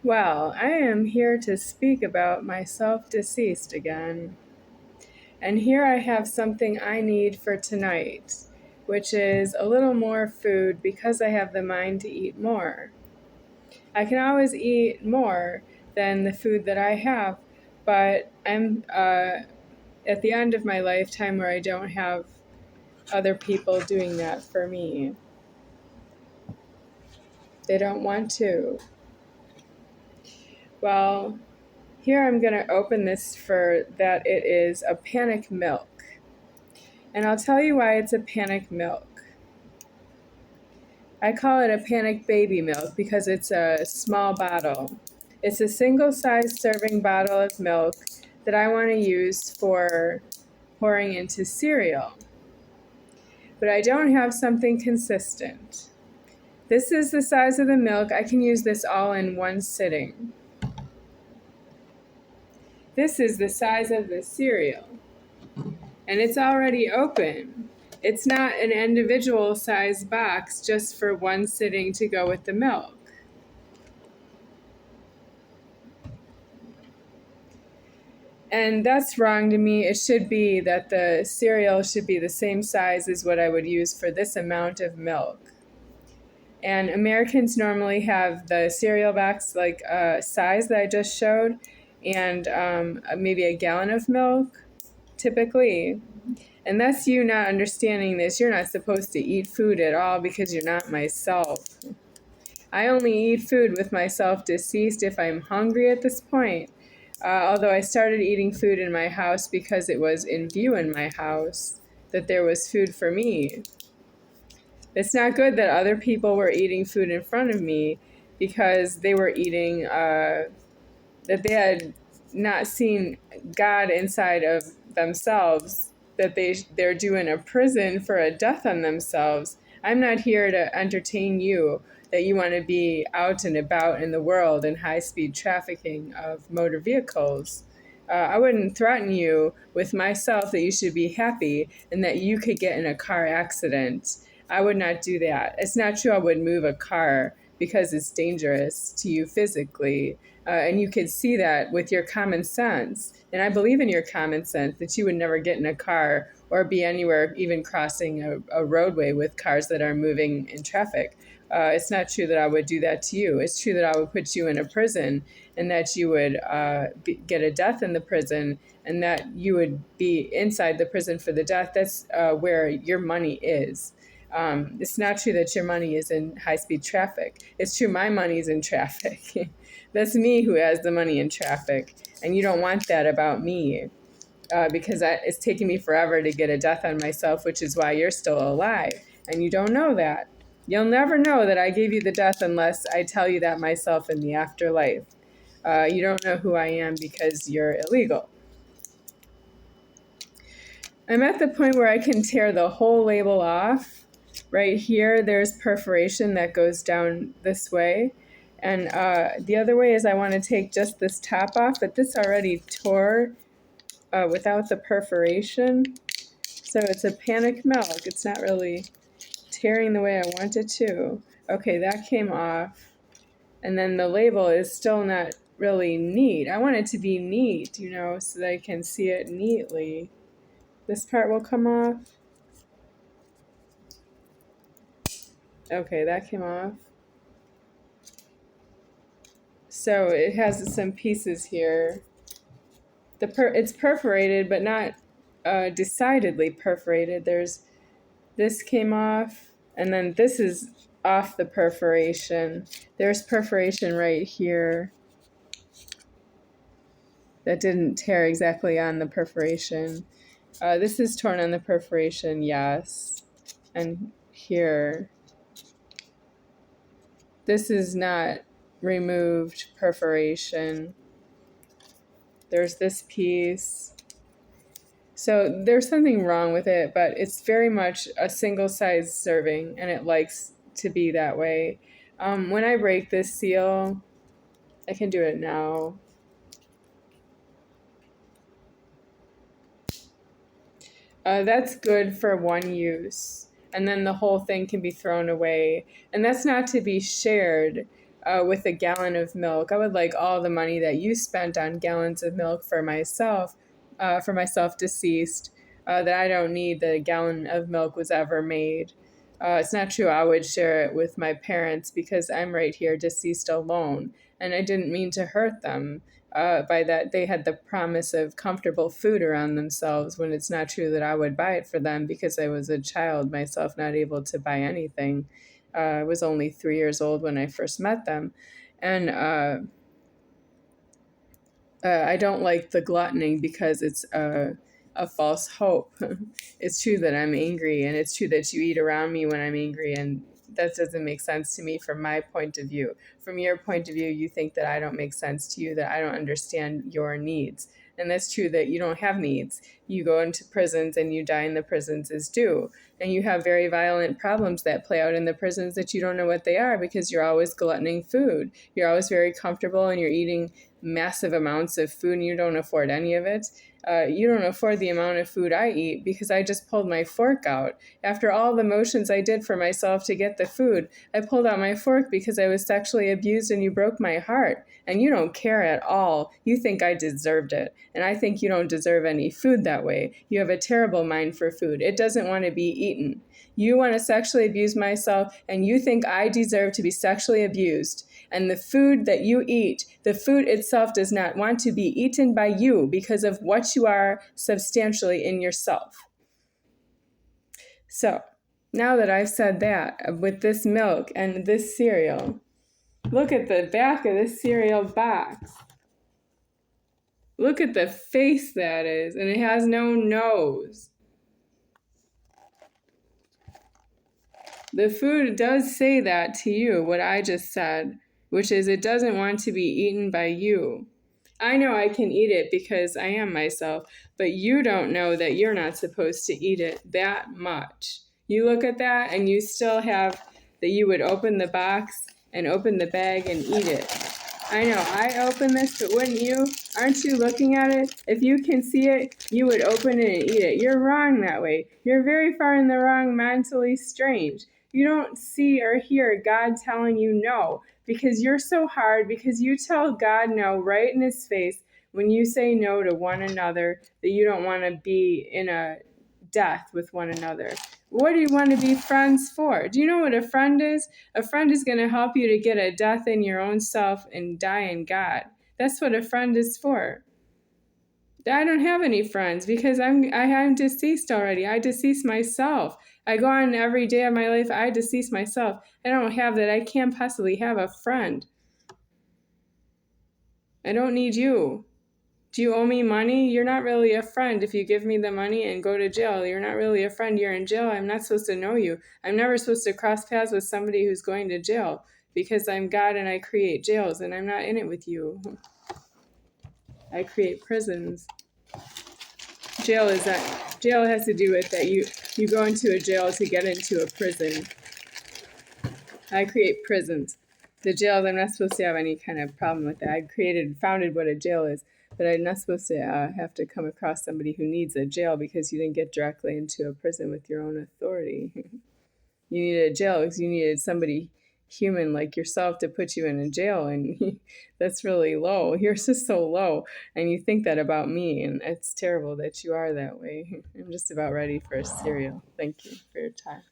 Well, I am here to speak about myself deceased again. And here I have something I need for tonight, which is a little more food because I have the mind to eat more. I can always eat more than the food that I have, but I'm at the end of my lifetime where I don't have other people doing that for me. They don't want to. Well, here I'm going to open this for that it is a panic milk. And I'll tell you why it's a panic milk. I call it a panic baby milk because it's a small bottle. It's a single-size serving bottle of milk that I want to use for pouring into cereal. But I don't have something consistent. This is the size of the milk. I can use this all in one sitting. This is the size of the cereal. And it's already open. It's not an individual size box just for one sitting to go with the milk. And that's wrong to me. It should be that the cereal should be the same size as what I would use for this amount of milk. And Americans normally have the cereal box like size that I just showed, and maybe a gallon of milk, typically. And that's you not understanding this. You're not supposed to eat food at all because you're not myself. I only eat food with myself deceased if I'm hungry at this point. Although I started eating food in my house because it was in view in my house that there was food for me. It's not good that other people were eating food in front of me because they were eating, that they had not seen God inside of themselves, that they're doing a prison for a death on themselves. I'm not here to entertain you that you want to be out and about in the world in high-speed trafficking of motor vehicles. I wouldn't threaten you with myself that you should be happy and that you could get in a car accident. I would not do that. It's not true I would move a car because it's dangerous to you physically. And you can see that with your common sense. And I believe in your common sense that you would never get in a car or be anywhere, even crossing a roadway with cars that are moving in traffic. It's not true that I would do that to you. It's true that I would put you in a prison and that you would get a death in the prison and that you would be inside the prison for the death. That's where your money is. It's not true that your money is in high-speed traffic. It's true my money's in traffic. That's me who has the money in traffic, and you don't want that about me because it's taking me forever to get a death on myself, which is why you're still alive, and you don't know that. You'll never know that I gave you the death unless I tell you that myself in the afterlife. You don't know who I am because you're illegal. I'm at the point where I can tear the whole label off. Right here, there's perforation that goes down this way. And the other way is I want to take just this top off, but this already tore without the perforation. So it's a panic milk. It's not really tearing the way I want it to. Okay, that came off. And then the label is still not really neat. I want it to be neat, you know, so that I can see it neatly. This part will come off. Okay, that came off. So it has some pieces here. It's perforated, but not decidedly perforated. This came off, and then this is off the perforation. There's perforation right here that didn't tear exactly on the perforation. This is torn on the perforation, yes. And here, this is not removed perforation. There's this piece. So there's something wrong with it, but it's very much a single size serving, and it likes to be that way. When I break this seal, I can do it now. That's good for one use, and then the whole thing can be thrown away. And that's not to be shared. with a gallon of milk. I would like all the money that you spent on gallons of milk for myself deceased, that I don't need that a gallon of milk was ever made. It's not true. I would share it with my parents because I'm right here deceased alone. And I didn't mean to hurt them. By that, they had the promise of comfortable food around themselves when it's not true that I would buy it for them because I was a child myself, not able to buy anything. I was only 3 years old when I first met them. And I don't like the gluttony because it's a false hope. It's true that I'm angry, and it's true that you eat around me when I'm angry, and that doesn't make sense to me from my point of view. From your point of view, you think that I don't make sense to you, that I don't understand your needs. And that's true that you don't have needs. You go into prisons and you die in the prisons as due. And you have very violent problems that play out in the prisons that you don't know what they are because you're always gluttoning food. You're always very comfortable and you're eating massive amounts of food and you don't afford any of it. You don't afford the amount of food I eat because I just pulled my fork out. After all the motions I did for myself to get the food, I pulled out my fork because I was sexually abused and you broke my heart. And you don't care at all. You think I deserved it. And I think you don't deserve any food that way. You have a terrible mind for food. It doesn't want to be eaten. You want to sexually abuse myself and you think I deserve to be sexually abused. And the food that you eat, the food itself does not want to be eaten by you because of what you are substantially in yourself. So, now that I've said that, with this milk and this cereal, look at the back of this cereal box. Look at the face that is, and it has no nose. The food does say that to you, what I just said, which is it doesn't want to be eaten by you. I know I can eat it because I am myself, but you don't know that you're not supposed to eat it that much. You look at that and you still have that you would open the box and open the bag and eat it. I know, I open this, but wouldn't you? Aren't you looking at it? If you can see it, you would open it and eat it. You're wrong that way. You're very far in the wrong, mentally strange. You don't see or hear God telling you no because you're so hard, because you tell God no right in his face when you say no to one another, that you don't want to be in a death with one another. What do you want to be friends for? Do you know what a friend is? A friend is going to help you to get a death in your own self and die in God. That's what a friend is for. I don't have any friends because I'm deceased already. I deceased myself. I go on every day of my life. I deceased myself. I don't have that. I can't possibly have a friend. I don't need you. Do you owe me money? You're not really a friend if you give me the money and go to jail. You're not really a friend. You're in jail. I'm not supposed to know you. I'm never supposed to cross paths with somebody who's going to jail because I'm God and I create jails and I'm not in it with you. I create prisons. Jail has to do with that you go into a jail to get into a prison. I create prisons. The jails, I'm not supposed to have any kind of problem with that. I founded what a jail is, but I'm not supposed to have to come across somebody who needs a jail because you didn't get directly into a prison with your own authority. You needed a jail because you needed somebody human like yourself to put you in a jail, and that's really low. Yours is so low, and you think that about me, and it's terrible that you are that way. I'm just about ready for a cereal. Thank you for your time.